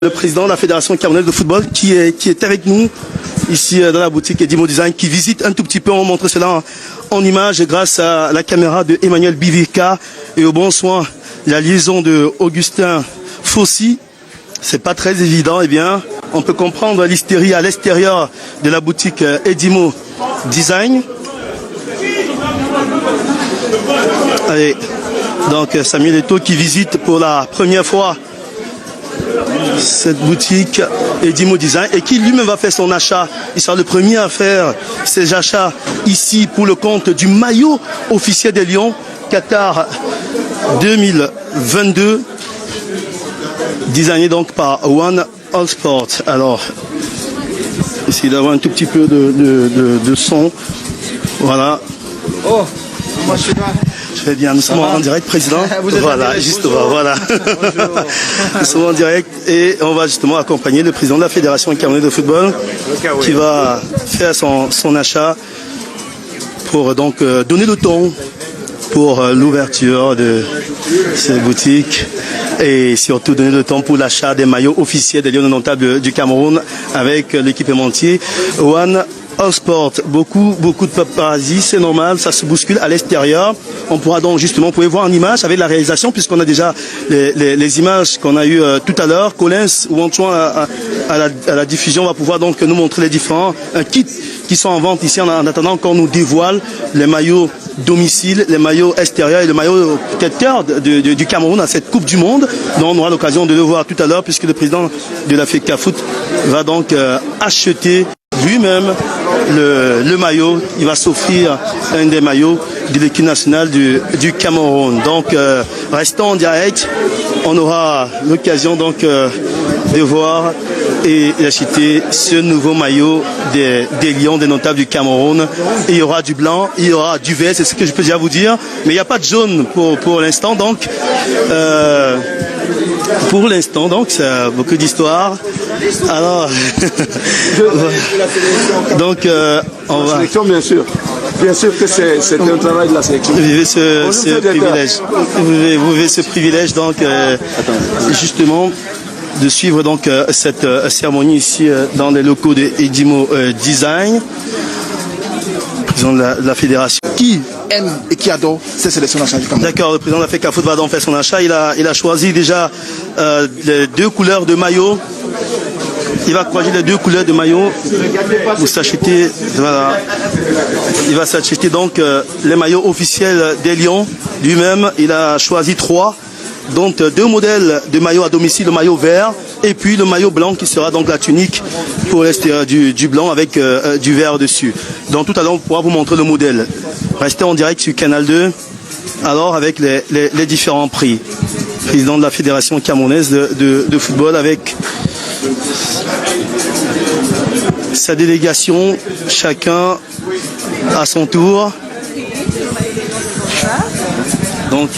Le président de la Fédération camerounaise de football qui est avec nous ici dans la boutique Edimo Design, qui visite un tout petit peu. On montre cela en image grâce à la caméra de Emmanuel Bivika et au bon soin, la liaison de Augustin Fossi. C'est pas très évident. Eh bien, on peut comprendre l'hystérie à l'extérieur de la boutique Edimo Design. Allez, donc Samuel Eto'o qui visite pour la première fois cette boutique Edimo Design et qui lui-même va faire son achat. Il sera le premier à faire ses achats ici pour le compte du maillot officiel des Lions Qatar 2022, designé donc par One All Sport. Alors, essayez d'avoir un tout petit peu de son. Voilà. Oh, moi je suis là. Très bien, nous sommes en direct, président. Voilà, justement, voilà. Nous sommes en direct et on va justement accompagner le président de la Fédération camerounaise de football qui va faire son achat pour donc donner le ton pour l'ouverture de cette boutique et surtout donner le temps pour l'achat des maillots officiels des Lions indomptables du Cameroun avec l'équipementier One All Sport. Beaucoup de paparazzi, c'est normal, ça se bouscule à l'extérieur. On pourra donc justement, vous pouvez voir en image avec la réalisation, puisqu'on a déjà les images qu'on a eues tout à l'heure. Collins ou Antoine à la diffusion va pouvoir donc nous montrer les différents kits qui sont en vente ici en attendant qu'on nous dévoile les maillots domicile, les maillots extérieurs et le maillot protecteur du Cameroun à cette Coupe du Monde, dont on aura l'occasion de le voir tout à l'heure, puisque le président de la FECAFOOT va donc acheter lui-même le maillot. Il va s'offrir un des maillots de l'équipe nationale du Cameroun. Donc restons en direct, on aura l'occasion donc de voir et d'acheter ce nouveau maillot des Lions, des notables du Cameroun. Et il y aura du blanc, il y aura du vert, c'est ce que je peux déjà vous dire, mais il n'y a pas de jaune pour l'instant. Donc pour l'instant, donc c'est beaucoup d'histoire. Alors donc on va. Sélection, bien sûr. Bien sûr que c'est un travail de la sélection. Vous vivez ce privilège. Vous vivez ce privilège donc justement de suivre donc cette cérémonie ici dans les locaux de Edimo Design, président de la fédération. Qui aime et qui adore ces sélections nationales du Cameroun. D'accord, le président de la FECAFOOT va donc faire son achat. Il a choisi déjà les deux couleurs de maillot. Il va choisir les deux couleurs de maillot pour s'acheter. Voilà. Il va s'acheter donc les maillots officiels des Lions. Lui-même, il a choisi 3. Donc 2 modèles de maillot à domicile, le maillot vert et puis le maillot blanc qui sera donc la tunique pour l'extérieur du blanc avec du vert dessus. Donc tout à l'heure on pourra vous montrer le modèle. Restez en direct sur Canal 2 alors avec les différents prix. Président de la Fédération camerounaise de football avec sa délégation, chacun à son tour. Donc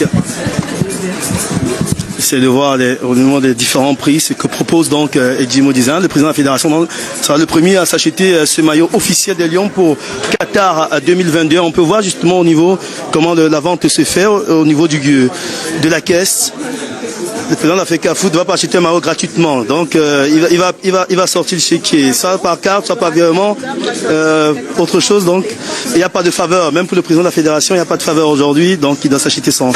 c'est de voir au niveau des différents prix, ce que propose donc Edimo Design. Le président de la fédération sera le premier à s'acheter ce maillot officiel des Lions pour Qatar 2022. On peut voir justement au niveau comment la vente se fait au niveau de la caisse. Le président de la FECAFOOT va pas acheter un maillot gratuitement. Donc il va sortir le chéquier, soit par carte, soit par virement, autre chose. Donc il n'y a pas de faveur. Même pour le président de la fédération, il n'y a pas de faveur aujourd'hui. Donc il doit s'acheter son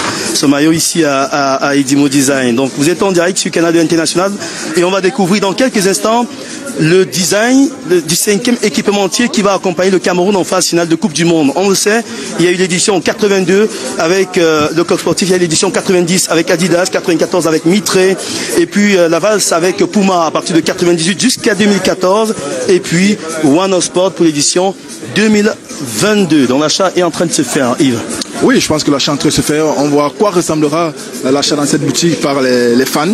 maillot ici à Edimo Design. Donc vous êtes en direct sur Canal 2 International et on va découvrir dans quelques instants le design du 5e équipementier qui va accompagner le Cameroun en phase finale de Coupe du Monde. On le sait, il y a eu l'édition 82 avec le coq sportif, il y a l'édition 90 avec Adidas, 94 avec Mitre, et puis la valse avec Puma à partir de 98 jusqu'à 2014, et puis One All Sport pour l'édition 2022. Donc l'achat est en train de se faire, Yves. Oui, je pense que l'achat est en train de se faire. On voit à quoi ressemblera l'achat dans cette boutique par les fans.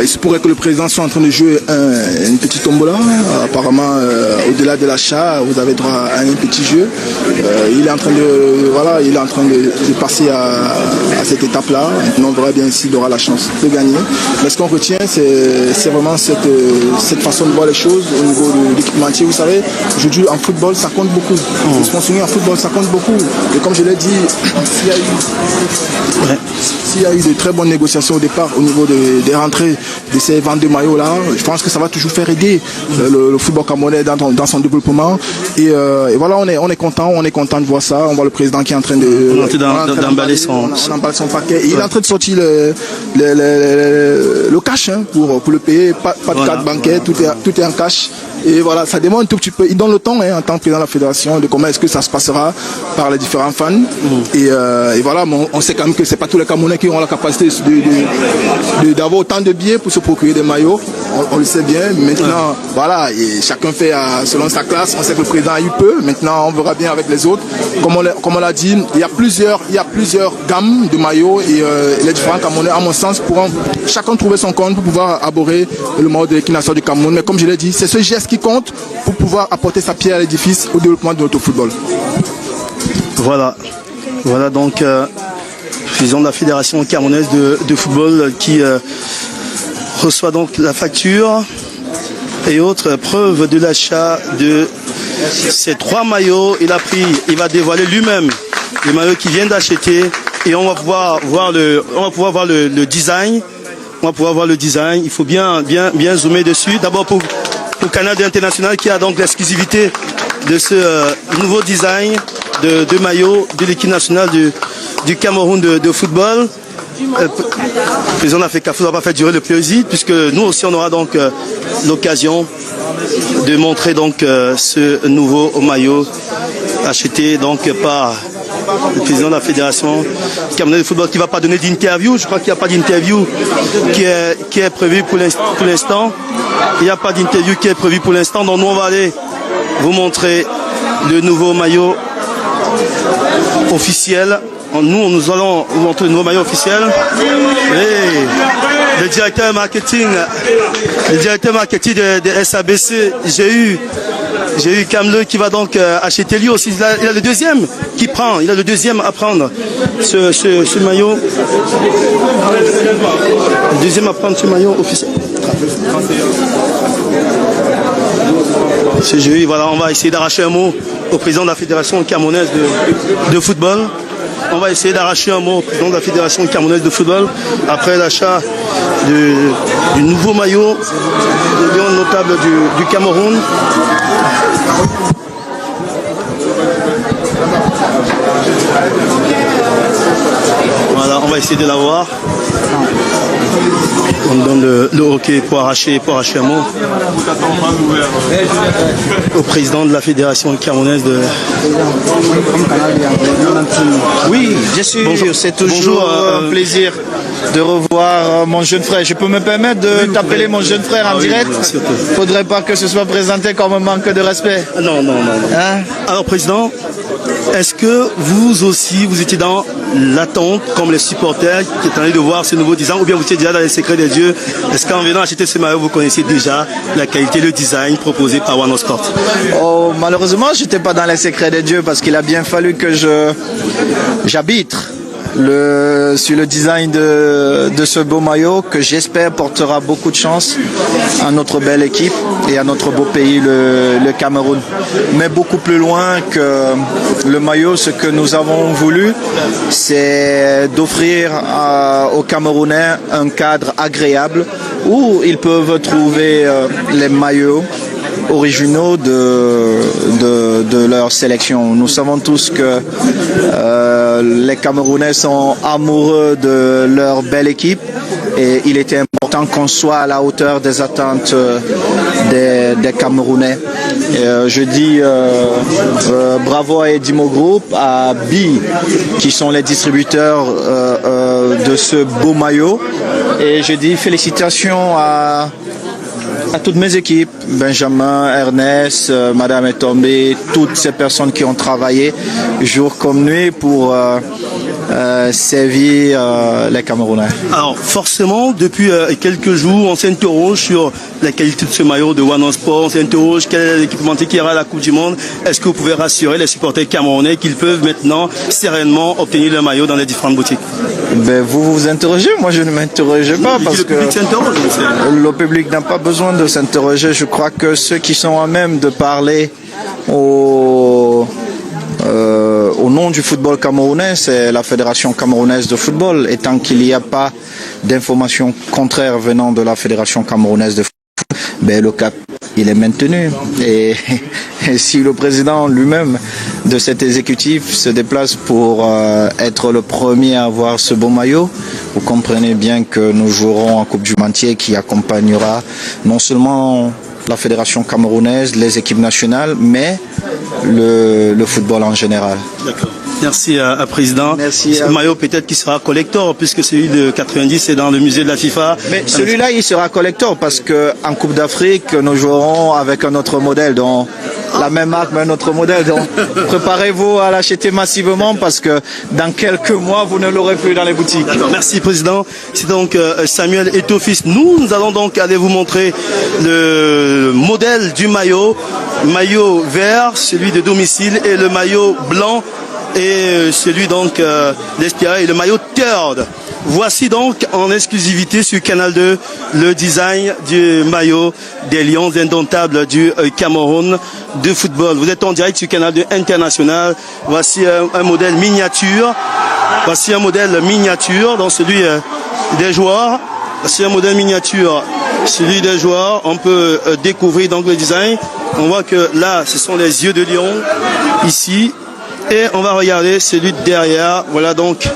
Il se pourrait que le président soit en train de jouer une petite tombola. Apparemment, au-delà de l'achat, vous avez droit à un petit jeu. Il est en train de passer à cette étape-là. Maintenant, on verra bien s'il aura la chance de gagner. Mais ce qu'on retient, c'est vraiment cette façon de voir les choses au niveau de l'équipementier. Vous savez, aujourd'hui en football, ça compte beaucoup. Le sponsoring en football, ça compte beaucoup. Et comme je l'ai dit, s'il y a eu de très bonnes négociations au départ au niveau des rentrées de ces ventes de maillots là, je pense que ça va toujours faire aider le football camerounais dans son développement. Et voilà, on est content de voir ça. On voit le président qui est en train d'emballer son paquet. Et il est en train de sortir le cash pour le payer. Pas de carte bancaire, tout est en cash. Et voilà, ça demande un tout petit peu. Il donne le temps en tant que président de la fédération de comment est-ce que ça se passera par les différents fans. Et voilà, on sait quand même que c'est pas tous les Camerounais qui auront la capacité d'avoir autant de billets pour se procurer des maillots. On le sait bien. Maintenant, voilà, et chacun fait selon sa classe. On sait que le président a eu peu. Maintenant, on verra bien avec les autres. Comme on l'a dit, il y a plusieurs gammes de maillots et les différents Camerounais, à mon sens, pourront chacun trouver son compte pour pouvoir aborder le maillot de l'équipe nationale du Cameroun. Mais comme je l'ai dit, c'est ce geste qui compte pour pouvoir apporter sa pierre à l'édifice au développement de notre football. Voilà donc président de la fédération camerounaise de football qui reçoit donc la facture et autres preuves de l'achat de ces 3 maillots. Il va dévoiler lui-même les maillots qu'il vient d'acheter et on va pouvoir voir le design. On va pouvoir voir le design. Il faut bien zoomer dessus. D'abord pour Canal International qui a donc l'exclusivité de ce nouveau design de maillot de l'équipe nationale du Cameroun de football. Le président de la FECAFO ne va pas faire durer le plaisir puisque nous aussi on aura donc l'occasion de montrer donc ce nouveau maillot acheté donc par le président de la fédération camerounaise de football qui ne va pas donner d'interview. Je crois qu'il n'y a pas d'interview qui est prévue pour l'instant. Il n'y a pas d'interview qui est prévue pour l'instant. Donc nous on va aller vous montrer le nouveau maillot officiel. Nous allons vous montrer le nouveau maillot officiel. Et le directeur marketing de SABC, j'ai eu Kamle qui va donc acheter lui aussi. Il a le deuxième qui prend. Il a le deuxième à prendre ce maillot. Le deuxième à prendre ce maillot officiel. Voilà, on va essayer d'arracher un mot au président de la fédération camerounaise de football. On va essayer d'arracher un mot au président de la fédération camerounaise de football après l'achat du nouveau maillot de lion notable du Cameroun. Voilà, on va essayer de l'avoir. On donne le hockey pour arracher un mot au président de la fédération camerounaise de... Oui, bien sûr, c'est toujours un plaisir de revoir mon jeune frère. Je peux me permettre de t'appeler mon jeune frère en direct? Faudrait pas que ce soit présenté comme un manque de respect. Non. Hein? Alors président, est-ce que vous aussi, vous étiez dans l'attente, comme les supporters qui attendaient de voir ce nouveau design, ou bien vous étiez déjà dans les secrets des dieux? Est-ce qu'en venant acheter ce maillot, vous connaissiez déjà la qualité, le design proposé par One Sport? Oh, malheureusement, je n'étais pas dans les secrets des dieux parce qu'il a bien fallu que j'arbitre sur le design de ce beau maillot que j'espère portera beaucoup de chance à notre belle équipe et à notre beau pays, le Cameroun. Mais beaucoup plus loin que le maillot, ce que nous avons voulu, c'est d'offrir aux Camerounais un cadre agréable où ils peuvent trouver les maillots originaux de leur sélection. Nous savons tous que les Camerounais sont amoureux de leur belle équipe et il était important qu'on soit à la hauteur des attentes des Camerounais. Et, je dis bravo à Edimo Group, à BI qui sont les distributeurs de ce beau maillot, et je dis félicitations à toutes mes équipes, Benjamin, Ernest, Madame Etombé, toutes ces personnes qui ont travaillé jour comme nuit pour servir les Camerounais. Alors forcément, depuis quelques jours, on s'interroge sur la qualité de ce maillot de One Sport, on s'interroge quel est l'équipementier qui ira à la Coupe du Monde. Est-ce que vous pouvez rassurer les supporters camerounais qu'ils peuvent maintenant sereinement obtenir le maillot dans les différentes boutiques? Ben, vous vous interrogez, moi je ne m'interroge pas parce que le public n'a pas besoin de s'interroger. Je crois que ceux qui sont à même de parler aux au nom du football camerounais, c'est la Fédération camerounaise de football. Et tant qu'il n'y a pas d'informations contraires venant de la Fédération camerounaise de football, ben, le cap, il est maintenu. Et si le président lui-même de cet exécutif se déplace pour être le premier à avoir ce beau maillot, vous comprenez bien que nous jouerons en Coupe du Monde qui accompagnera non seulement la Fédération camerounaise, les équipes nationales, mais le football en général. D'accord. Merci à Président. Merci. Ce maillot peut-être qui sera collector puisque celui de 90 est dans le musée de la FIFA. Mais celui-là, il sera collector parce qu'en Coupe d'Afrique, nous jouerons avec un autre modèle, donc la même marque, mais un autre modèle. Donc préparez-vous à l'acheter massivement parce que dans quelques mois, vous ne l'aurez plus dans les boutiques. D'accord. Merci Président. C'est donc Samuel Eto'o-Fils. Nous allons donc aller vous montrer le modèle du maillot. Maillot vert, celui de domicile, et le maillot blanc et celui donc d'Espira et le maillot third. Voici donc en exclusivité sur Canal 2 le design du maillot des Lions indomptables du Cameroun de football. Vous êtes en direct sur Canal 2 International. Voici un modèle miniature. Voici un modèle miniature dans celui des joueurs. Voici un modèle miniature, celui des joueurs. On peut découvrir donc le design. On voit que là, ce sont les yeux de lion ici. Et on va regarder celui de derrière. Voilà donc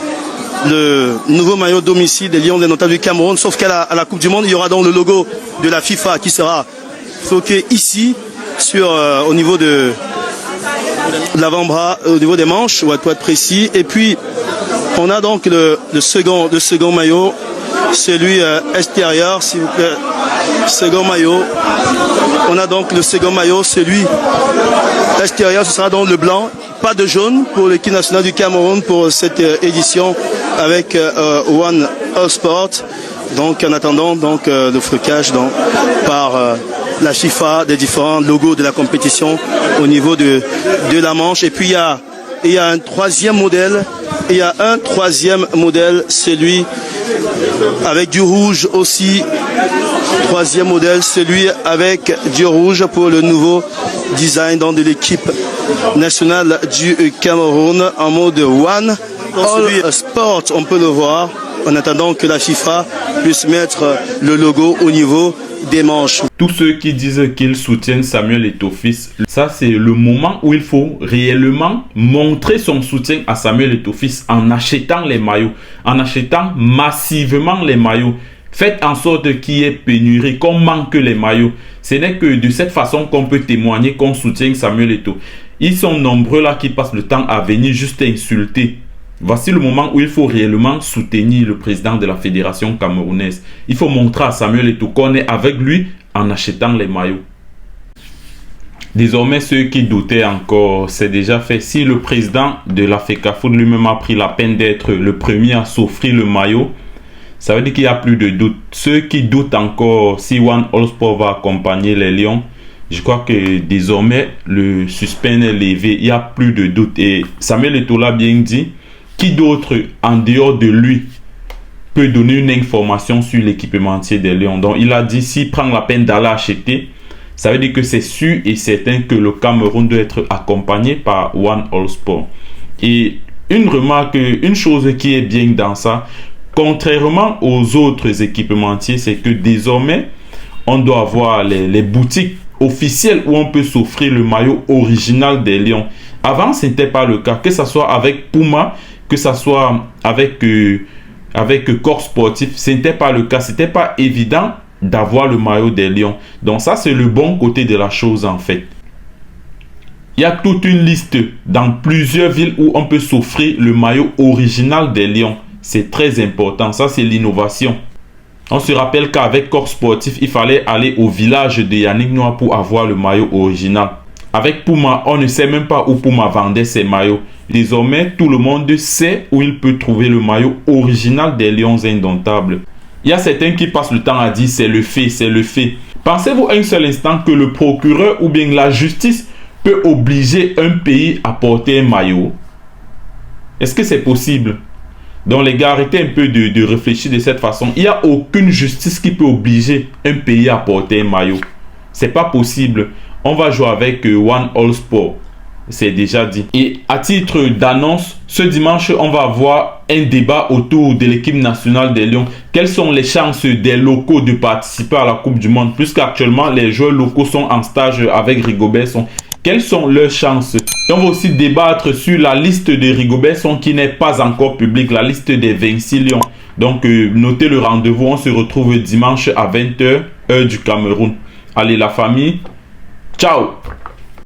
le nouveau maillot domicile des Lions indomptables du Cameroun. Sauf qu'à la Coupe du Monde, il y aura donc le logo de la FIFA qui sera floqué ici, au niveau de l'avant-bras, au niveau des manches, pour être précis. Et puis, on a donc le second maillot, celui extérieur, s'il vous plaît. Second maillot. On a donc le second maillot, celui extérieur, ce sera donc le blanc. Pas de jaune pour l'équipe nationale du Cameroun pour cette édition avec One All Sport. Donc en attendant donc le flocage par la FIFA des différents logos de la compétition au niveau de la manche. Et puis il y a un troisième modèle. Il y a un troisième modèle, celui avec du rouge aussi. Troisième modèle, celui avec du rouge pour le nouveau design de l'équipe nationale du Cameroun en mode One All Sport. On peut le voir en attendant que la FIFA puisse mettre le logo au niveau des manches. Tous ceux qui disent qu'ils soutiennent Samuel Eto'o-Fils, ça c'est le moment où il faut réellement montrer son soutien à Samuel Eto'o-Fils en achetant les maillots, en achetant massivement les maillots. Faites en sorte qu'il y ait pénurie, qu'on manque les maillots. Ce n'est que de cette façon qu'on peut témoigner qu'on soutient Samuel Eto'o. Ils sont nombreux là qui passent le temps à venir juste insulter. Voici le moment où il faut réellement soutenir le président de la fédération camerounaise. Il faut montrer à Samuel Eto'o qu'on est avec lui en achetant les maillots. Désormais, ceux qui doutaient encore, c'est déjà fait. Si le président de la FECAFOOT lui-même a pris la peine d'être le premier à s'offrir le maillot, ça veut dire qu'il n'y a plus de doute. Ceux qui doutent encore si One All Sport va accompagner les Lions, je crois que désormais le suspense est levé. Il n'y a plus de doute. Et Samuel Eto'o l'a bien dit, qui d'autre en dehors de lui peut donner une information sur l'équipementier des Lions? Donc il a dit, s'il prend la peine d'aller acheter, ça veut dire que c'est sûr et certain que le Cameroun doit être accompagné par One All Sport. Et une remarque, une chose qui est bien dans ça, contrairement aux autres équipementiers, c'est que désormais, on doit avoir les boutiques officielles où on peut s'offrir le maillot original des Lions. Avant, ce n'était pas le cas. Que ce soit avec Puma, que ce soit avec Corps Sportif, ce n'était pas le cas. Ce n'était pas évident d'avoir le maillot des Lions. Donc ça, c'est le bon côté de la chose en fait. Il y a toute une liste dans plusieurs villes où on peut s'offrir le maillot original des Lions. C'est très important, ça c'est l'innovation. On se rappelle qu'avec Corps Sportif, il fallait aller au village de Yannick Noah pour avoir le maillot original. Avec Puma, on ne sait même pas où Puma vendait ses maillots. Désormais, tout le monde sait où il peut trouver le maillot original des Lions indomptables. Il y a certains qui passent le temps à dire c'est le fait, c'est le fait. Pensez-vous un seul instant que le procureur ou bien la justice peut obliger un pays à porter un maillot? Est-ce que c'est possible? Donc les gars, arrêtez un peu de réfléchir de cette façon. Il n'y a aucune justice qui peut obliger un pays à porter un maillot. C'est pas possible. On va jouer avec One All Sport. c'est déjà dit. Et à titre d'annonce, ce dimanche, on va avoir un débat autour de l'équipe nationale des Lions. Quelles sont les chances des locaux de participer à la Coupe du Monde, puisqu'actuellement les joueurs locaux sont en stage avec Rigobert Song. Quelles sont leurs chances? Et on va aussi débattre sur la liste de Rigobert Song qui n'est pas encore publique, la liste des 26 Lions. Donc notez le rendez-vous, on se retrouve dimanche à 20 h, heure du Cameroun. Allez la famille, ciao!